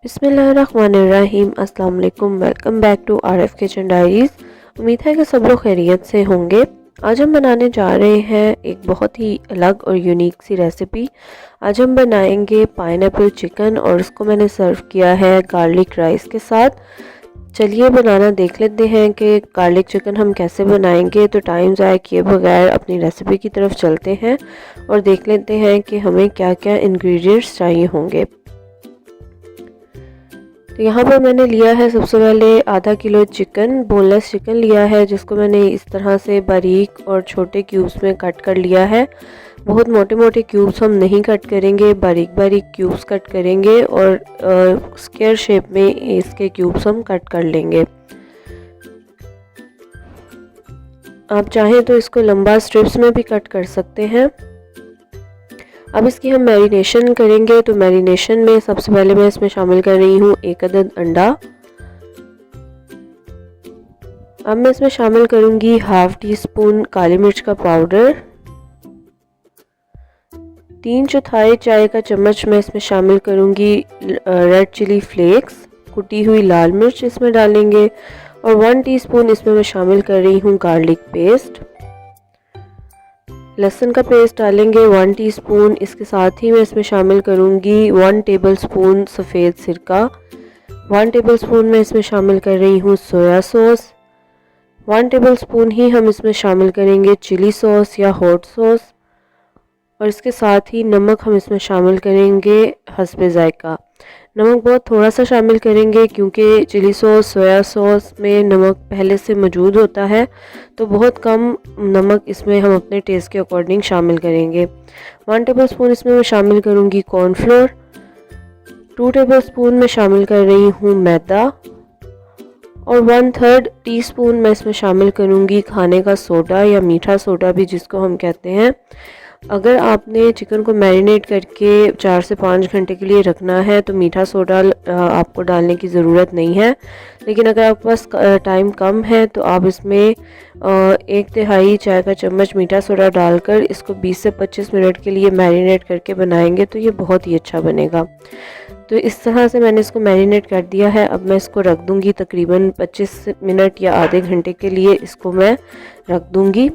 बिस्मिल्लाहिर्रहमानिर्रहीम। अस्सलाम वालेकुम। Welcome back to RF kitchen diaries. उम्मीद है कि सब लोग खैरियत से होंगे। आज हम बनाने जा रहे हैं एक बहुत ही अलग और यूनिक सी रेसिपी। आज हम बनाएंगे पाइनएप्पल चिकन और उसको मैंने सर्व किया है गार्लिक राइस के साथ। चलिए बनाना देख लेते हैं कि गार्लिक चिकन हम कैसे बनाएंगे। तो टाइम ज़ाया किए बगैर अपनी रेसिपी की तरफ चलते हैं और देख लेते हैं कि हमें क्या क्या इंग्रेडिएंट्स चाहिए होंगे। तो यहाँ पर मैंने लिया है सबसे पहले आधा किलो चिकन, बोनलेस चिकन लिया है, जिसको मैंने इस तरह से बारीक और छोटे क्यूब्स में कट कर लिया है। बहुत मोटे मोटे क्यूब्स हम नहीं कट करेंगे, बारीक बारीक क्यूब्स कट करेंगे और स्क्वायर शेप में इसके क्यूब्स हम कट कर लेंगे। आप चाहें तो इसको लंबा स्ट्रिप्स में भी कट कर सकते हैं। अब इसकी हम मैरिनेशन करेंगे। तो मैरिनेशन में सबसे पहले मैं इसमें शामिल कर रही हूँ 1 अदद अंडा। अब मैं इसमें शामिल करूँगी हाफ टी स्पून काली मिर्च का पाउडर, 3/4 चाय का चम्मच मैं इसमें शामिल करूँगी रेड चिली फ्लेक्स, कुटी हुई लाल मिर्च इसमें डालेंगे और 1 टीस्पून इसमें मैं शामिल कर रही हूँ गार्लिक पेस्ट। लहसुन का पेस्ट डालेंगे 1 टीस्पून। इसके साथ ही मैं इसमें शामिल करूंगी 1 टेबलस्पून सफ़ेद सिरका, 1 टेबलस्पून मैं इसमें शामिल कर रही हूँ सोया सॉस, 1 टेबलस्पून ही हम इसमें शामिल करेंगे चिली सॉस या हॉट सॉस और इसके साथ ही नमक हम इसमें शामिल करेंगे हस्बे ज़ायका। नमक बहुत थोड़ा सा शामिल करेंगे क्योंकि चिली सॉस सोया सॉस में नमक पहले से मौजूद होता है, तो बहुत कम नमक इसमें हम अपने टेस्ट के अकॉर्डिंग शामिल करेंगे। 1 टेबलस्पून इसमें मैं शामिल करूंगी कॉर्नफ्लोर, 2 टेबलस्पून मैं शामिल कर रही हूँ मैदा और 1/3 टीस्पून मैं इसमें शामिल करूंगी खाने का सोडा या मीठा सोडा भी जिसको हम कहते हैं। अगर आपने चिकन को मैरिनेट करके 4 से 5 घंटे के लिए रखना है तो मीठा सोडा आपको डालने की ज़रूरत नहीं है, लेकिन अगर आपके पास टाइम कम है तो आप इसमें 1/3 चाय का चम्मच मीठा सोडा डालकर इसको 20 से 25 मिनट के लिए मैरिनेट करके बनाएंगे तो ये बहुत ही अच्छा बनेगा। तो इस तरह से मैंने इसको मैरिनेट कर दिया है। अब मैं इसको रख दूँगी तकरीबन 25 मिनट या आधे घंटे के लिए इसको मैं रख दूँगी।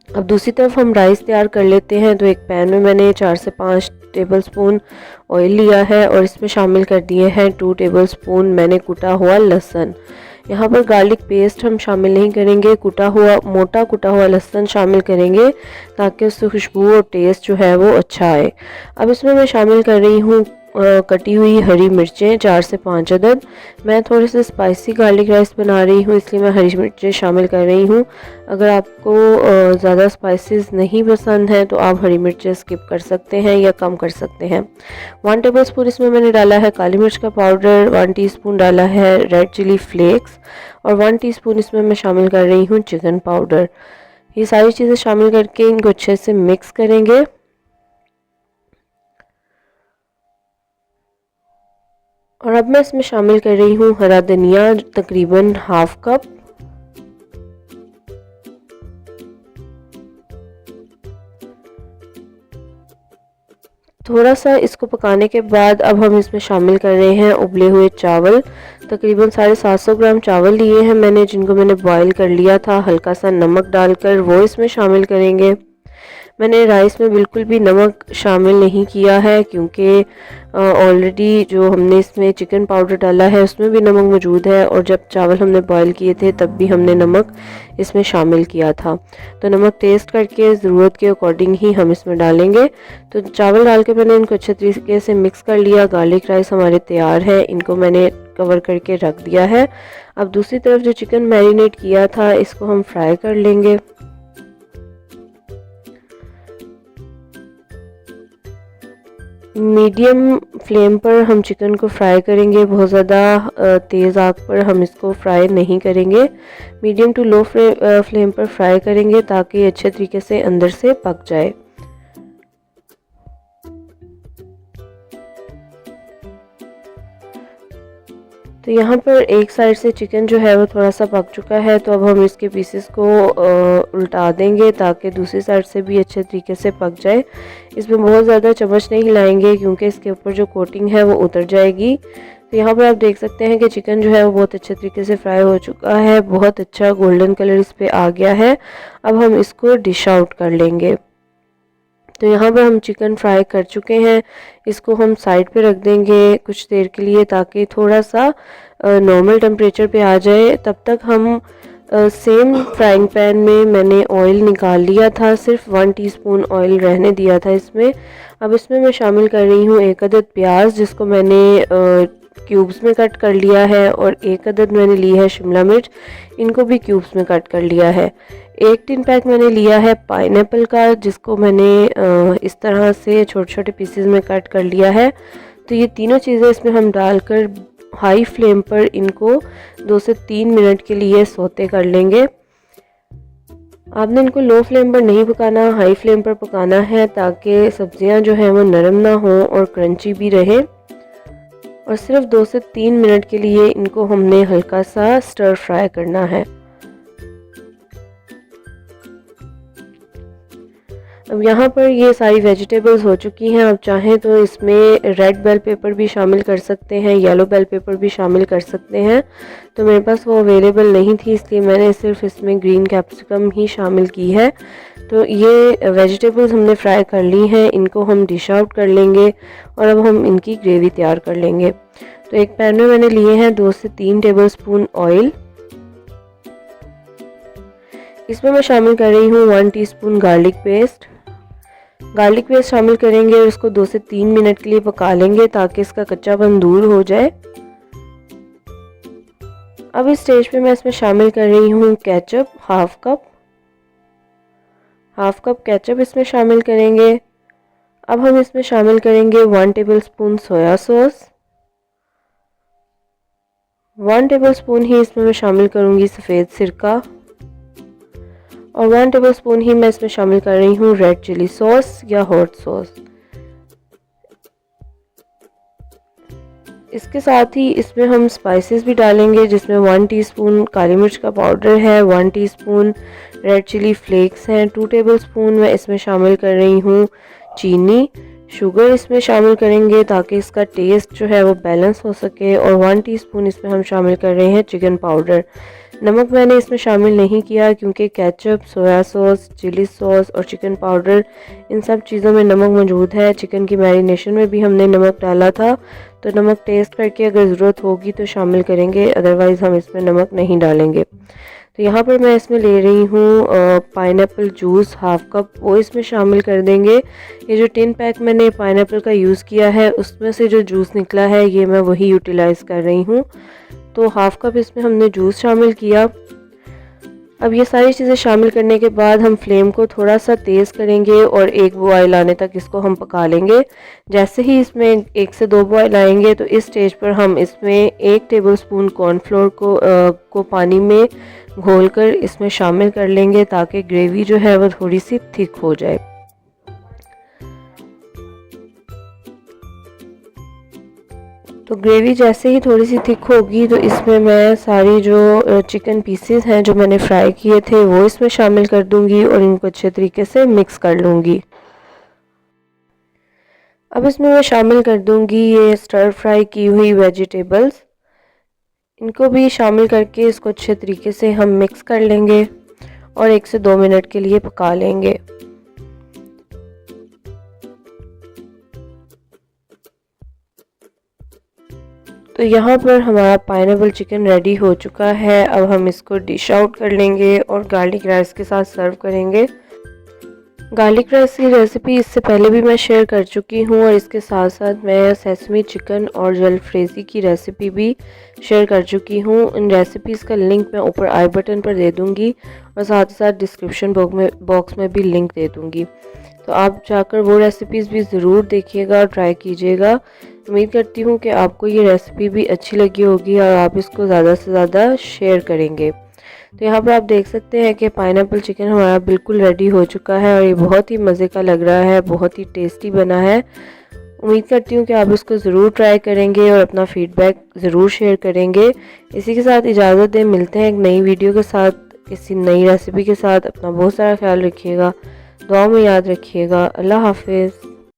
अब दूसरी तरफ हम राइस तैयार कर लेते हैं। तो एक पैन में मैंने 4 से 5 टेबलस्पून ऑयल लिया है और इसमें शामिल कर दिए हैं 2 टेबलस्पून मैंने कुटा हुआ लहसुन। यहाँ पर गार्लिक पेस्ट हम शामिल नहीं करेंगे, मोटा कुटा हुआ लहसुन शामिल करेंगे ताकि उससे खुशबू और टेस्ट जो है वो अच्छा आए। अब इसमें मैं शामिल कर रही हूँ कटी हुई हरी मिर्चें 4 से 5 अदद। मैं थोड़े से स्पाइसी गार्लिक राइस बना रही हूँ इसलिए मैं हरी मिर्चें शामिल कर रही हूँ। अगर आपको ज़्यादा स्पाइसेस नहीं पसंद हैं तो आप हरी मिर्चें स्किप कर सकते हैं या कम कर सकते हैं। 1 टेबलस्पून इसमें मैंने डाला है काली मिर्च का पाउडर, 1 टीस्पून डाला है रेड चिली फ्लेक्स और 1 टीस्पून इसमें मैं शामिल कर रही हूँ चिकन पाउडर। ये सारी चीज़ें शामिल करके इनको अच्छे से मिक्स करेंगे। और अब मैं इसमें शामिल कर रही हूँ हरा धनिया तकरीबन हाफ कप। थोड़ा सा इसको पकाने के बाद अब हम इसमें शामिल कर रहे हैं उबले हुए चावल। तकरीबन 750 ग्राम चावल लिए हैं मैंने, जिनको मैंने बॉईल कर लिया था हल्का सा नमक डालकर, वो इसमें शामिल करेंगे। मैंने राइस में बिल्कुल भी नमक शामिल नहीं किया है क्योंकि ऑलरेडी जो हमने इसमें चिकन पाउडर डाला है उसमें भी नमक मौजूद है और जब चावल हमने बॉईल किए थे तब भी हमने नमक इसमें शामिल किया था। तो नमक टेस्ट करके ज़रूरत के अकॉर्डिंग ही हम इसमें डालेंगे। तो चावल डाल के मैंने इनको अच्छे तरीके से मिक्स कर लिया। गार्लिक राइस हमारे तैयार है, इनको मैंने कवर करके रख दिया है। अब दूसरी तरफ जो चिकन मैरिनेट किया था इसको हम फ्राई कर लेंगे। मीडियम फ्लेम पर हम चिकन को फ्राई करेंगे, बहुत ज़्यादा तेज़ आग पर हम इसको फ्राई नहीं करेंगे। मीडियम टू लो फ्लेम पर फ्राई करेंगे ताकि अच्छे तरीके से अंदर से पक जाए। तो यहाँ पर एक साइड से चिकन जो है वो थोड़ा सा पक चुका है, तो अब हम इसके पीसेस को उल्टा देंगे ताकि दूसरी साइड से भी अच्छे तरीके से पक जाए। इसमें बहुत ज़्यादा चम्मच नहीं हिलाएंगे क्योंकि इसके ऊपर जो कोटिंग है वो उतर जाएगी। तो यहाँ पर आप देख सकते हैं कि चिकन जो है वो बहुत अच्छे तरीके से फ्राई हो चुका है, बहुत अच्छा गोल्डन कलर इस पे आ गया है। अब हम इसको डिश आउट कर लेंगे। तो यहाँ पर हम चिकन फ्राई कर चुके हैं, इसको हम साइड पे रख देंगे कुछ देर के लिए ताकि थोड़ा सा नॉर्मल टेम्परेचर पे आ जाए। तब तक हम सेम फ्राइंग पैन में मैंने ऑयल निकाल लिया था, सिर्फ 1 टीस्पून ऑयल रहने दिया था इसमें। अब इसमें मैं शामिल कर रही हूँ 1 अदद प्याज, जिसको मैंने क्यूब्स में कट कर लिया है, और 1 अदद मैंने ली है शिमला मिर्च, इनको भी क्यूब्स में कट कर लिया है। 1 टिन पैक मैंने लिया है पाइनएप्पल का, जिसको मैंने इस तरह से छोटे छोटे पीसेस में कट कर लिया है। तो ये तीनों चीज़ें इसमें हम डालकर हाई फ्लेम पर इनको 2 से 3 मिनट के लिए सौते कर लेंगे। आपने इनको लो फ्लेम पर नहीं पकाना, हाई फ्लेम पर पकाना है ताकि सब्जियां जो हैं वो नरम ना हो और क्रंची भी रहे। और सिर्फ 2 से 3 मिनट के लिए इनको हमने हल्का सा स्टर फ्राई करना है। अब यहाँ पर ये सारी वेजिटेबल्स हो चुकी हैं। आप चाहें तो इसमें रेड बेल पेपर भी शामिल कर सकते हैं, येलो बेल पेपर भी शामिल कर सकते हैं। तो मेरे पास वो अवेलेबल नहीं थी, इसलिए मैंने सिर्फ इसमें ग्रीन कैप्सिकम ही शामिल की है। तो ये वेजिटेबल्स हमने फ्राई कर ली हैं, इनको हम डिश आउट कर लेंगे और अब हम इनकी ग्रेवी तैयार कर लेंगे। तो एक पैन में मैंने लिए हैं 2 से 3 टेबल स्पून ऑयल। इसमें मैं शामिल कर रही हूँ 1 teaspoon garlic paste. Garlic paste शामिल करेंगे और इसको 2 से 3 मिनट के लिए पका लेंगे ताकि इसका कच्चापन दूर हो जाए। अब इस स्टेज पे मैं इसमें शामिल कर रही हूँ केचप, हाफ कप केचप इसमें शामिल करेंगे। अब हम इसमें शामिल करेंगे 1 tablespoon soya sauce, 1 tablespoon ही इसमें मैं शामिल करूँगी सफ़ेद सिरका, और 1 टेबल स्पून ही मैं इसमें शामिल कर रही हूँ रेड चिली सॉस या हॉट सॉस। इसके साथ ही इसमें हम स्पाइसेस भी डालेंगे, जिसमें 1 टीस्पून काली मिर्च का पाउडर है, 1 टीस्पून रेड चिली फ्लेक्स हैं, 2 टेबल स्पून मैं इसमें शामिल कर रही हूँ चीनी, शुगर इसमें शामिल करेंगे ताकि इसका टेस्ट जो है वो बैलेंस हो सके, और 1 टीस्पून इसमें हम शामिल कर रहे हैं चिकन पाउडर। नमक मैंने इसमें शामिल नहीं किया क्योंकि ketchup, soya sauce, chilli sauce और चिकन पाउडर, इन सब चीज़ों में नमक मौजूद है। चिकन की मैरिनेशन में भी हमने नमक डाला था, तो नमक टेस्ट करके अगर ज़रूरत होगी तो शामिल करेंगे, अदरवाइज़ हम इसमें नमक नहीं डालेंगे। तो यहाँ पर मैं इसमें ले रही हूँ पाइनएप्पल जूस, हाफ कप, वो इसमें शामिल कर देंगे। ये जो टिन पैक मैंने पाइनएप्पल का यूज़ किया है उसमें से जो जूस निकला है ये मैं वही यूटिलाइज़ कर रही हूँ। तो हाफ कप इसमें हमने जूस शामिल किया। अब ये सारी चीज़ें शामिल करने के बाद हम फ्लेम को थोड़ा सा तेज़ करेंगे और 1 बॉयल आने तक इसको हम पका लेंगे। जैसे ही इसमें 1 से 2 बॉयल आएंगे तो इस स्टेज पर हम इसमें 1 टेबलस्पून कॉर्नफ्लोर को पानी में घोलकर इसमें शामिल कर लेंगे ताकि ग्रेवी जो है वो थोड़ी सी थिक हो जाए। तो ग्रेवी जैसे ही थोड़ी सी थिक होगी तो इसमें मैं सारी जो चिकन पीसेस हैं जो मैंने फ्राई किए थे वो इसमें शामिल कर दूंगी और इनको अच्छे तरीके से मिक्स कर लूँगी। अब इसमें मैं शामिल कर दूंगी ये स्टर फ्राई की हुई वेजिटेबल्स, इनको भी शामिल करके इसको अच्छे तरीके से हम मिक्स कर लेंगे और 1 से 2 मिनट के लिए पका लेंगे। तो यहाँ पर हमारा पाइनएप्पल चिकन रेडी हो चुका है। अब हम इसको डिश आउट कर लेंगे और गार्लिक राइस के साथ सर्व करेंगे। गार्लिक राइस की रेसिपी इससे पहले भी मैं शेयर कर चुकी हूँ और इसके साथ साथ मैं सेसमी चिकन और जलफ्रेज़ी की रेसिपी भी शेयर कर चुकी हूँ। इन रेसिपीज़ का लिंक मैं ऊपर आई बटन पर दे दूँगी और साथ ही साथ डिस्क्रिप्शन बॉक्स में भी लिंक दे दूँगी, तो आप जाकर वो रेसिपीज़ भी ज़रूर देखिएगा और ट्राई कीजिएगा। उम्मीद करती हूँ कि आपको ये रेसिपी भी अच्छी लगी होगी और आप इसको ज़्यादा से ज़्यादा शेयर करेंगे। तो यहाँ पर आप देख सकते हैं कि पाइनएप्पल चिकन हमारा बिल्कुल रेडी हो चुका है और ये बहुत ही मज़े का लग रहा है, बहुत ही टेस्टी बना है। उम्मीद करती हूँ कि आप इसको ज़रूर ट्राई करेंगे और अपना फीडबैक ज़रूर शेयर करेंगे। इसी के साथ इजाज़त दें, मिलते हैं एक नई वीडियो के साथ, किसी नई रेसिपी के साथ। अपना बहुत सारा ख्याल रखिएगा, दुआ में याद रखिएगा। अल्लाह हाफिज़।